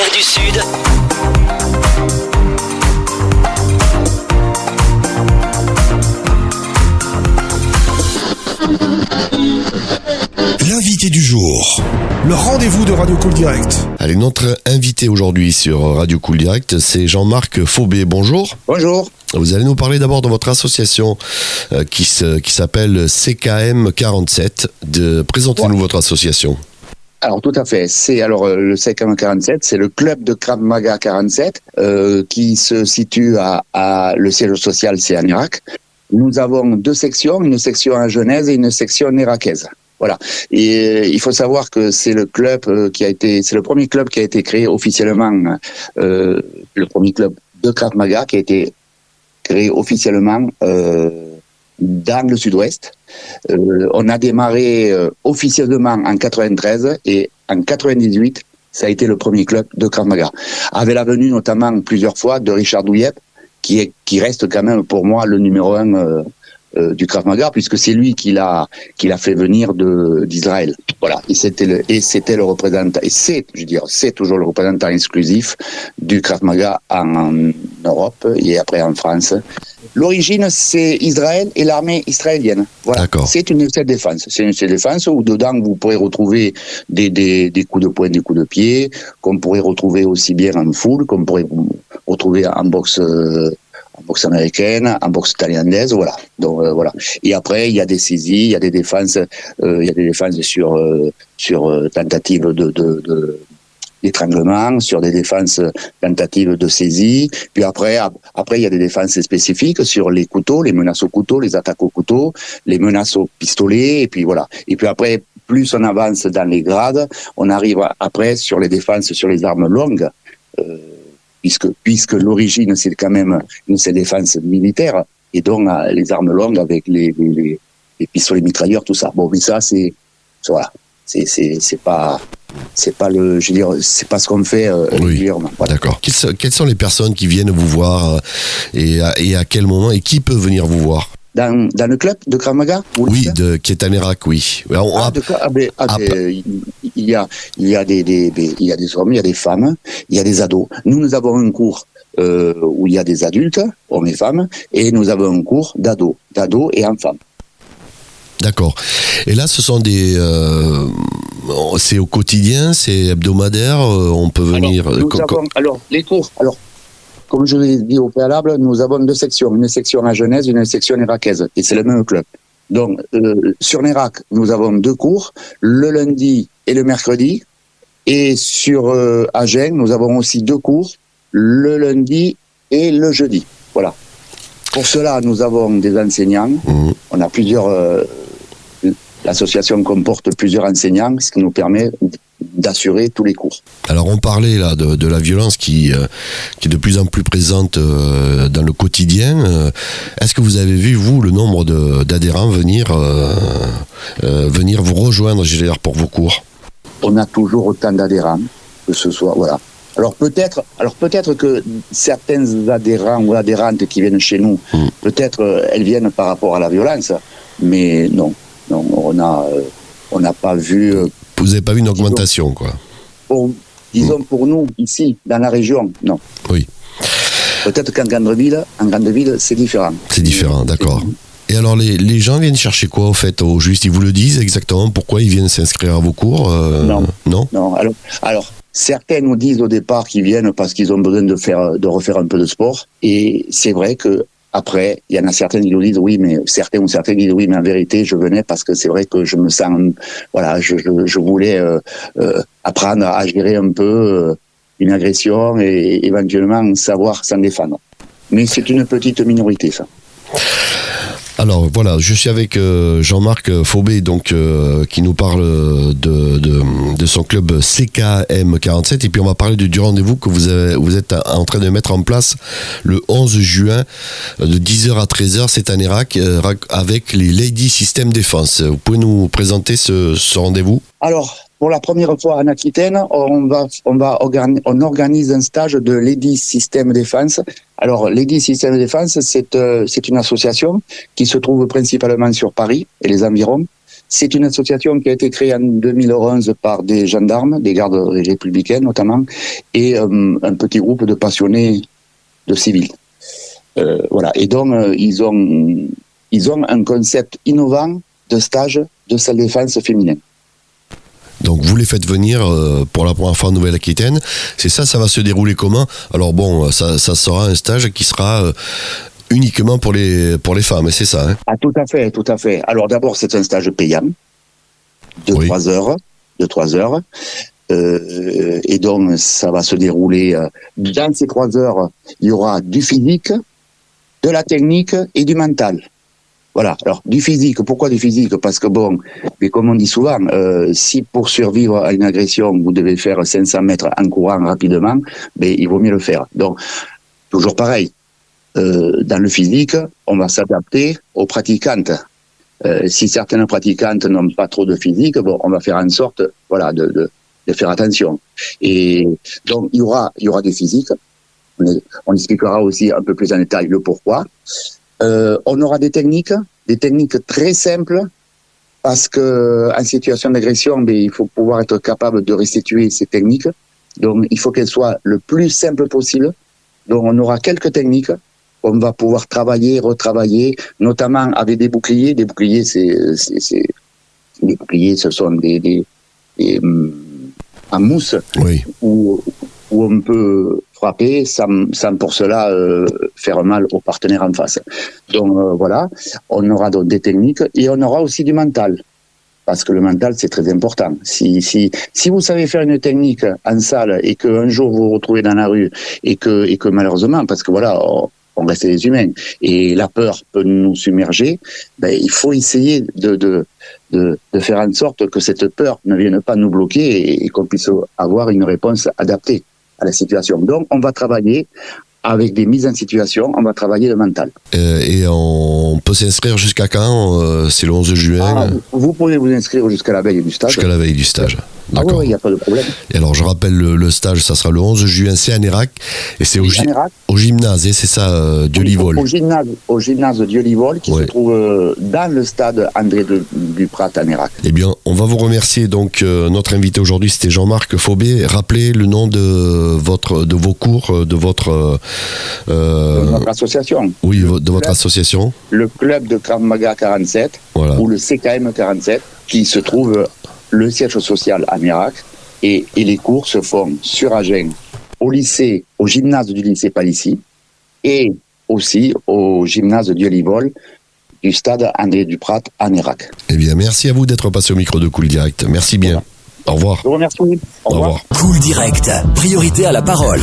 nord du sud. L'invité du jour. Le rendez-vous de Radio Cool Direct. Allez, notre invité aujourd'hui sur Radio Cool Direct, c'est Jean-Marc Faubé. Bonjour. Bonjour. Vous allez nous parler d'abord de votre association qui s'appelle CKM 47. Présentez-nous votre association. Alors tout à fait, le CKM 47, c'est le club de Krav Maga 47 qui se situe le siège social, c'est en Irak. Nous avons deux sections, une section en Genèse et une section irakienne. Voilà. Et il faut savoir que c'est le club c'est le premier club qui a été créé officiellement, le premier club de Krav Maga qui a été créé officiellement dans le sud-ouest. On a démarré officieusement en 93 et en 98, ça a été le premier club de Krav Maga. Avec la venue notamment plusieurs fois de Richard Douillet, qui reste quand même pour moi le numéro 1 du Krav Maga, puisque c'est lui qui l'a fait venir d'Israël. Voilà. Et c'était le représentant, et c'est toujours le représentant exclusif du Krav Maga en Europe et après en France. L'origine, c'est Israël et l'armée israélienne. Voilà. D'accord. C'est une self-défense. C'est une self-défense où dedans vous pourrez retrouver des coups de poing, des coups de pied, qu'on pourrait retrouver aussi bien en full, qu'on pourrait retrouver en boxe américaine, en boxe thaïlandaise, voilà. Donc voilà. Et après, il y a des saisies, il y a des défenses, sur tentative d'étranglement, sur des défenses tentatives de saisie. Puis après, il y a des défenses spécifiques sur les couteaux, les menaces au couteau, les attaques au couteau, les menaces au pistolet, et puis voilà. Et puis après, plus on avance dans les grades, on arrive après sur les défenses sur les armes longues, puisque l'origine c'est quand même une défense militaire, et donc les armes longues avec les pistolets mitrailleurs, tout ça. Bon, mais ça c'est pas ce qu'on fait régulièrement. Voilà. D'accord. Quelles sont les personnes qui viennent vous voir et à quel moment, et qui peut venir vous voir? Dans le club de Krav Maga? Oui, qui est en Irak, oui. Il y a des hommes, il y a des femmes, il y a des ados. Nous avons un cours où il y a des adultes, hommes et femmes, et nous avons un cours d'ados et enfants. D'accord. Et là, ce sont c'est au quotidien, c'est hebdomadaire, on peut venir... Les cours... Comme je l'ai dit au préalable, nous avons deux sections, une section à Genèse, une section irakienne, et c'est le même club. Donc, sur l'Irak, nous avons deux cours, le lundi et le mercredi, et sur Agen, nous avons aussi deux cours, le lundi et le jeudi. Voilà. Pour cela, nous avons des enseignants. On a l'association comporte plusieurs enseignants, ce qui nous permet d'assurer tous les cours. Alors on parlait là de la violence qui est de plus en plus présente dans le quotidien. Est-ce que vous avez vu, vous, le nombre d'adhérents venir vous rejoindre, pour vos cours? On a toujours autant d'adhérents, que ce soit, voilà. Alors peut-être que certains adhérents ou adhérentes qui viennent chez nous, peut-être elles viennent par rapport à la violence, mais non, on n'a pas vu... Vous n'avez pas vu une augmentation, quoi? Disons pour nous, ici, dans la région, non. Oui. Peut-être qu'en grande ville, c'est différent. C'est différent, d'accord. Et alors, les gens viennent chercher quoi, au fait, au juste? Ils vous le disent exactement pourquoi ils viennent s'inscrire à vos cours? Non. Alors, certains nous disent au départ qu'ils viennent parce qu'ils ont besoin de refaire un peu de sport. Et c'est vrai que après, il y en a certains qui nous disent oui, mais certains qui disent oui, mais en vérité, je venais parce que c'est vrai que je me sens, voilà, je voulais apprendre à gérer un peu une agression et éventuellement savoir s'en défendre. Mais c'est une petite minorité, ça. Alors voilà, je suis avec Jean-Marc Faubé, donc qui nous parle de son club CKM 47, et puis on va parler du rendez-vous que vous êtes en train de mettre en place le 11 juin de 10h à 13h, c'est en Irak, avec les Lady System Defense. Vous pouvez nous présenter ce rendez-vous? Alors, pour la première fois en Aquitaine, on organise un stage de Lady System Defense. Alors, Lady System Defense, c'est une association qui se trouve principalement sur Paris et les environs. C'est une association qui a été créée en 2011 par des gendarmes, des gardes républicaines notamment, et un petit groupe de passionnés de civils. Voilà. Et donc, ils ont un concept innovant de stage de self-défense féminin. Donc vous les faites venir pour la première fois en Nouvelle-Aquitaine. C'est ça, ça va se dérouler comment? Alors bon, ça sera un stage qui sera uniquement pour les femmes, c'est ça, hein? Ah, tout à fait. Alors d'abord, c'est un stage payant de 3 heures. Et donc, ça va se dérouler dans ces 3 heures, il y aura du physique, de la technique et du mental. Voilà. Alors, du physique. Pourquoi du physique? Parce que bon, mais comme on dit souvent, si pour survivre à une agression, vous devez faire 500 mètres en courant rapidement, ben, il vaut mieux le faire. Donc, toujours pareil. Dans le physique, on va s'adapter aux pratiquantes. Si certaines pratiquantes n'ont pas trop de physique, bon, on va faire en sorte, voilà, de faire attention. Et donc, il y aura du physique. On expliquera aussi un peu plus en détail le pourquoi. On aura des techniques très simples, parce que en situation d'agression, ben, il faut pouvoir être capable de restituer ces techniques. Donc, il faut qu'elles soient le plus simples possible. Donc, on aura quelques techniques. On va pouvoir travailler, retravailler, notamment avec des boucliers. Des boucliers, des boucliers, ce sont des en mousse, oui, où on peut frapper sans pour cela faire mal au partenaire en face. Donc voilà, on aura donc des techniques et on aura aussi du mental. Parce que le mental, c'est très important. Si vous savez faire une technique en salle et qu'un jour vous vous retrouvez dans la rue et que malheureusement, parce que voilà, on reste des humains et la peur peut nous submerger, ben, il faut essayer de faire en sorte que cette peur ne vienne pas nous bloquer et qu'on puisse avoir une réponse adaptée à la situation. Donc, on va travailler avec des mises en situation, on va travailler le mental. Et on peut s'inscrire jusqu'à quand? C'est le 11 juin. Vous pouvez vous inscrire jusqu'à la veille du stage. Jusqu'à la veille du stage. D'accord. Oui, il n'y a pas de problème. Et alors, je rappelle, le stage, ça sera le 11 juin, c'est à Nérac. Et c'est au gymnase, c'est ça, Dieu-Livol. Au gymnase Dieu-Livol, qui se trouve dans le stade André Duprat à Nérac. Eh bien, on va vous remercier. Donc, notre invité aujourd'hui, c'était Jean-Marc Faubé. Rappelez le nom de vos cours, de votre... notre association. Oui, de votre association. Le club de Krav Maga 47, voilà. Ou le CKM 47, qui se trouve le siège social à Nérac. Et les cours se font sur Agen, au gymnase du lycée Palissy, et aussi au gymnase Dieu-Livol du stade André Duprat à Nérac. Eh bien, merci à vous d'être passé au micro de Cool Direct. Merci bien. Voilà. Au revoir. Je vous remercie. Au revoir. Cool Direct, priorité à la parole.